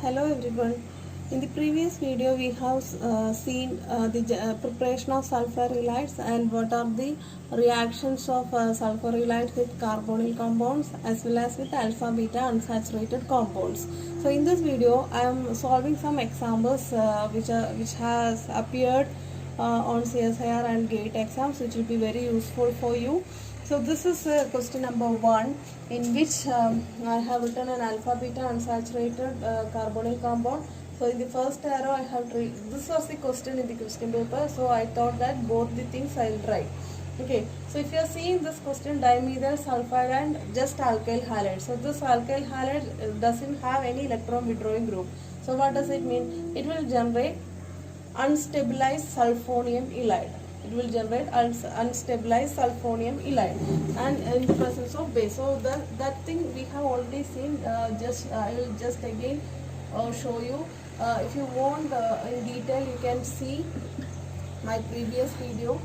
Hello everyone. In the previous video we have seen the preparation of sulfur halides and what are the reactions of sulfur halides with carbonyl compounds as well as with alpha beta unsaturated compounds. So in this video I am solving some examples which has appeared on CSIR and GATE exams, which will be very useful for you. So this is question number 1, in which I have written an alpha beta unsaturated carbonyl compound. So in the first arrow I have this was the question in the question paper, so I thought that both the things I will write. Okay, so if you are seeing this question, dimethyl sulfide and just alkyl halide. So this alkyl halide doesn't have any electron withdrawing group. So what does it mean? It will generate unstabilized sulfonium halide. It will generate unstabilized sulfonium halide and in the presence of base. So that thing we have already seen. I will just again show you. If you want in detail, you can see my previous video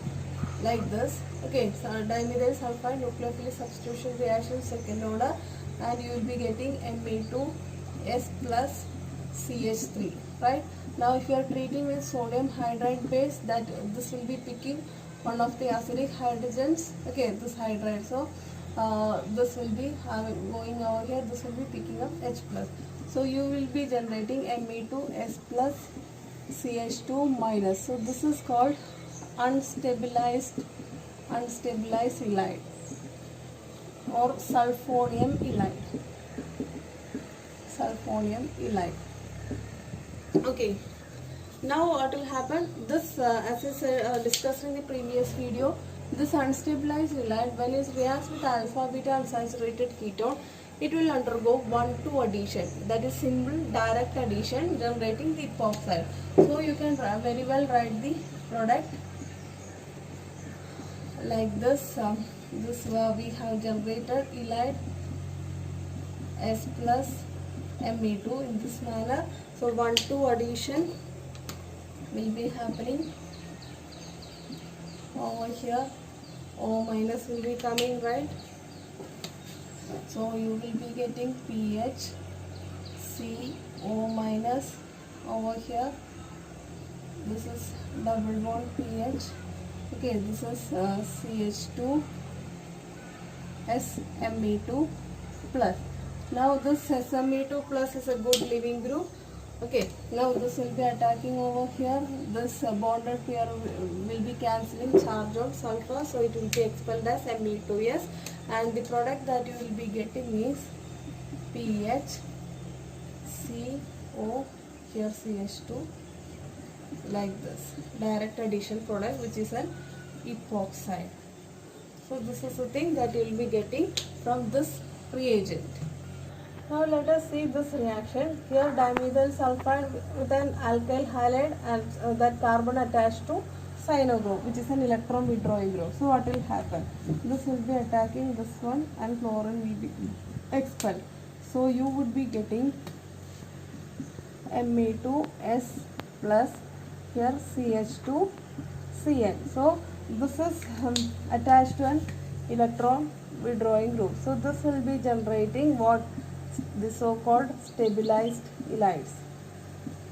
like this. Okay, so dimethyl sulfide nucleophilic substitution reaction second order, and you will be getting Me2S plus CH3, right? Now if you are treating with sodium hydride base, that this will be picking one of the acidic hydrogens, okay, this hydride. So this will be going over here, this will be picking up H plus. So you will be generating Me2S plus CH2 minus. So this is called unstabilized halide or sulfonium halide. Okay, now what will happen? This as I said, discussed in the previous video, this unstabilized halide, when it reacts with alpha beta unsaturated ketone, it will undergo 1,2 addition, that is simple direct addition, generating the epoxide. So you can very well write the product like this. We have generated halide S plus Me2 in this manner. So 1,2 addition will be happening over here. O minus will be coming, right? So you will be getting pH CO minus over here. This is double bond pH. Okay, this is CH2 SME2 plus. Now this SME2 plus is a good leaving group. Okay, now this will be attacking over here. This bonded pair will be cancelling charge on sulfur, so it will be expelled as Me2S, and the product that you will be getting is pH CO, here CH2, like this direct addition product, which is an epoxide. So this is the thing that you will be getting from this reagent. Now let us see this reaction. Here dimethyl sulfide with an alkyl halide and that carbon attached to cyano group, which is an electron withdrawing group. So what will happen? This will be attacking this one and chlorine will be expelled. So you would be getting Me2S plus here CH2 Cn. So this is attached to an electron withdrawing group. So this will be generating what? The so-called stabilized halides.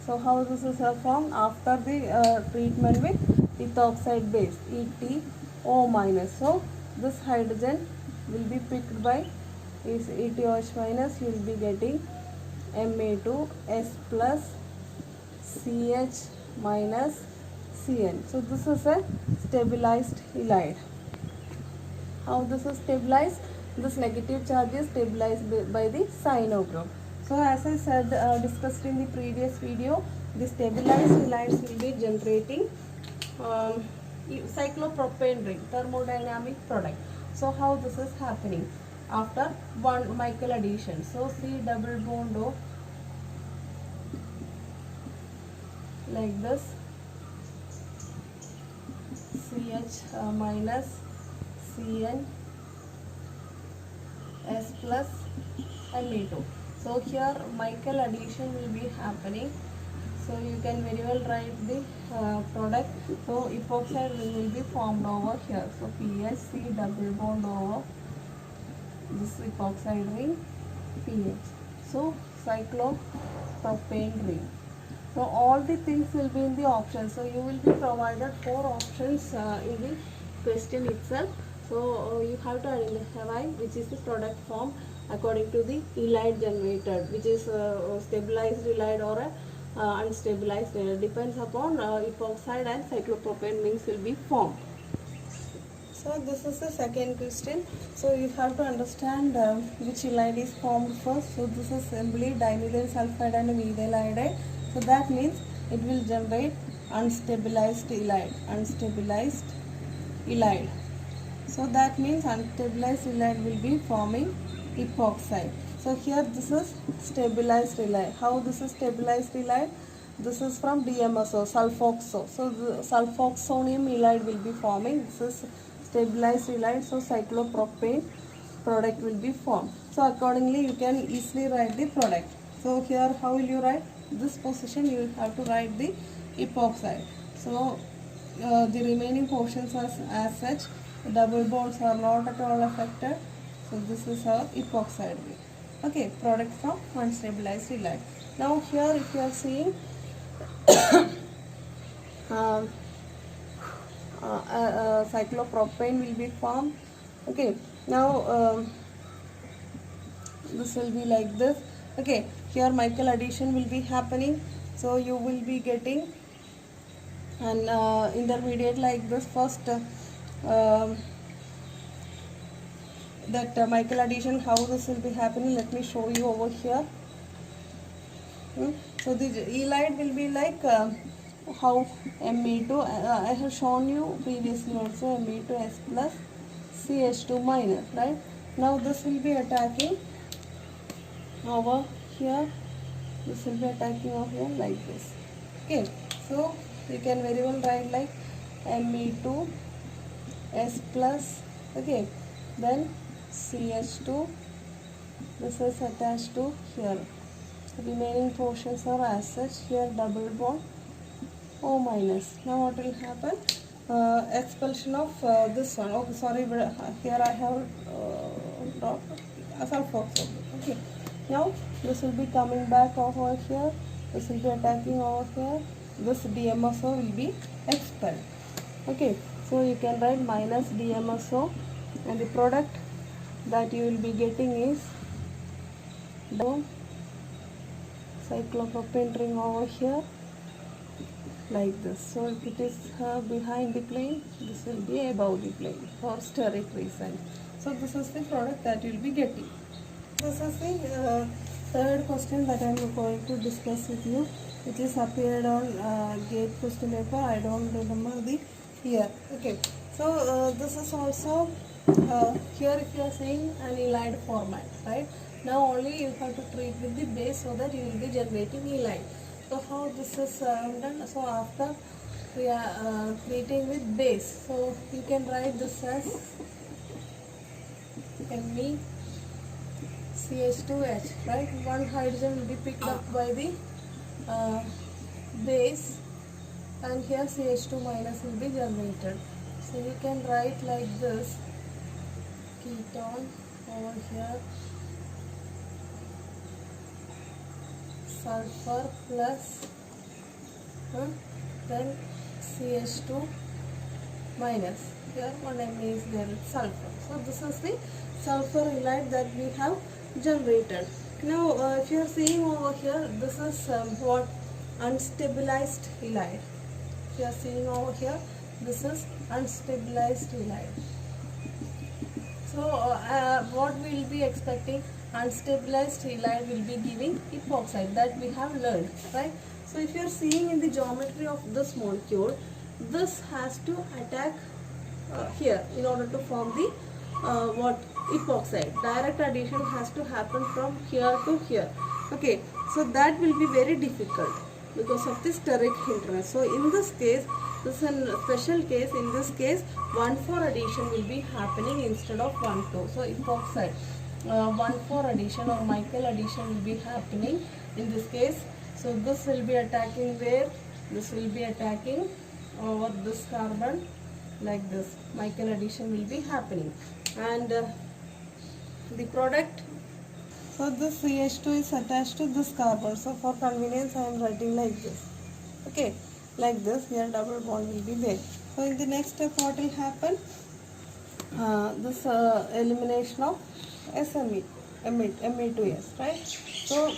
So how this is formed? After the treatment with ethoxide base ETO minus. So this hydrogen will be picked by is ETOH minus. You will be getting Me2S plus CH minus Cn. So this is a stabilized halide. How this is stabilized? This negative charge is stabilized by the cyano group. So as I said, discussed in the previous video, the stabilized halides will be generating cyclopropane ring, thermodynamic product. So how this is happening? After one Michael addition. So C double bond O like this, CH minus Cn S plus Me2. So here Michael addition will be happening. So you can very well write the product. So epoxide ring will be formed over here. So PHC double bond over this epoxide ring pH. So cyclo propane ring. So all the things will be in the option. So you will be provided 4 options in the question itself. So you have to identify which is the product form according to the ylide generated, which is stabilized ylide or unstabilized ylide. Depends upon epoxide and cyclopropane rings will be formed. So this is the second question. So you have to understand which ylide is formed first. So this is simply dimethyl sulfide and methyl iodide. So that means it will generate unstabilized ylide. Unstabilized ylide. So that means unstabilized ylide will be forming epoxide. So here this is stabilized ylide. How this is stabilized ylide? This is from DMSO, sulfoxo. So the sulfoxonium ylide will be forming. This is stabilized ylide. So cyclopropane product will be formed. So accordingly you can easily write the product. So here how will you write? This position you will have to write the epoxide. So the remaining portions are as such. Double bonds are not at all affected. So this is our epoxide ring. Okay, product from unstabilized ylide. Now here if you are seeing cyclopropane will be formed. Okay, now this will be like this. Okay, here Michael addition will be happening. So you will be getting an intermediate like this. First that Michael addition, how this will be happening, let me show you over here. So the ylide will be like how Me2, I have shown you previously also, Me2S plus CH2 minus, right? Now this will be attacking over here. This will be attacking over here like this. Okay, so you can very well write like Me2S plus, okay, then CH2, this is attached to here. Remaining portions are as such. Here double bond O minus. Now what will happen? Expulsion of this one. Okay, sorry, but here I have dropped sulfoxide. Okay. Now this will be coming back over here. This will be attacking over here. This DMSO will be expelled. Okay. So you can write minus DMSO, and the product that you will be getting is the cyclopropane ring over here like this. So if it is behind the plane, this will be above the plane for steric reason. So this is the product that you will be getting. This is the third question that I am going to discuss with you, which is appeared on GATE question paper. I don't remember the year. Okay. So this is also here if you are saying an ylide format, right? Now only you have to treat with the base so that you will be generating ylide. So how this is done? So after we are treating with base, so you can write this as MeCH2H, right? One hydrogen will be picked up by the base, and here CH2 minus will be generated. So you can write like this: ketone over here, sulfur plus then CH2 minus. Here one Me is there with sulfur. So this is the sulfur ylide that we have generated. Now if you are seeing over here, this is what unstabilized ylide. If you are seeing over here, this is unstabilized ylide. So what we will be expecting? Unstabilized ylide will be giving epoxide, that we have learned, right? So if you are seeing in the geometry of this molecule, this has to attack here in order to form the epoxide. Direct addition has to happen from here to here. Okay, so that will be very difficult because of the steric hindrance. So in this case, this is a special case. In this case, 1,4 addition will be happening instead of 1,2. So epoxide 1,4 addition or Michael addition will be happening in this case. So this will be attacking where? This will be attacking over this carbon like this. Michael addition will be happening, and the product So this CH2 is attached to this carbon. So for convenience I am writing like this. Okay, like this, here double bond will be there. So in the next step what will happen? This elimination of SME, Me2S, right? So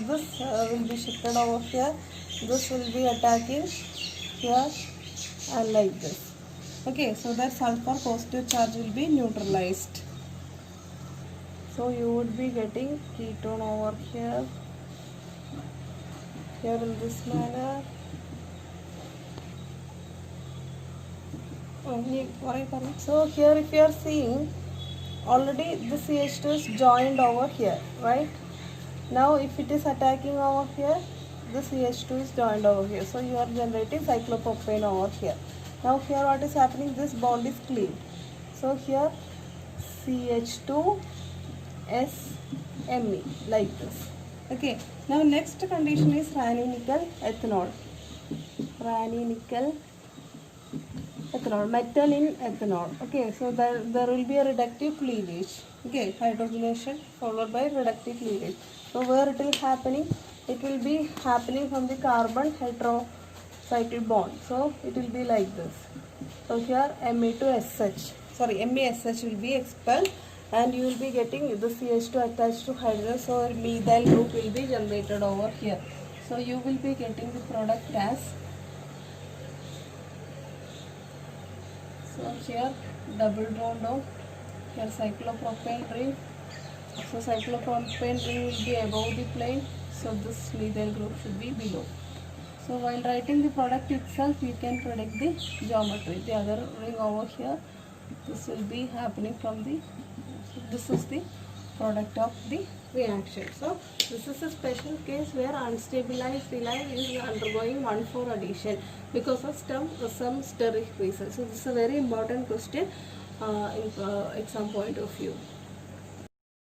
this will be shifted over here. This will be attacking here and like this. Okay, so that sulfur positive charge will be neutralized. So you would be getting ketone over here in this manner. So here if you are seeing, already the CH2 is joined over here, right? Now if it is attacking over here, the CH2 is joined over here. So you are generating cyclopropane over here. Now here what is happening? This bond is cleaved. So here CH2 SMe like this. Okay. Now next condition is ranitidine ethanol. Ranitidine ethanol, metal in ethanol. Okay, so there will be a reductive cleavage. Okay, hydrogenation followed by reductive cleavage. So where it will happening? It will be happening from the carbon heterocycle bond. So it will be like this. So here Me2SH, MESH will be expelled and you will be getting the CH2 attached to hydrogen. So methyl group will be generated over here. So you will be getting the product as, so here double bond of here cyclopropane ring. So cyclopropane ring will be above the plane. So this methyl group should be below. So while writing the product itself, you can predict the geometry. The other ring over here, this will be happening from the, this is the product of the reaction. So this is a special case where unstabilized allyl is undergoing 1,4 addition because of some steric reason. So this is a very important question in exam point of view.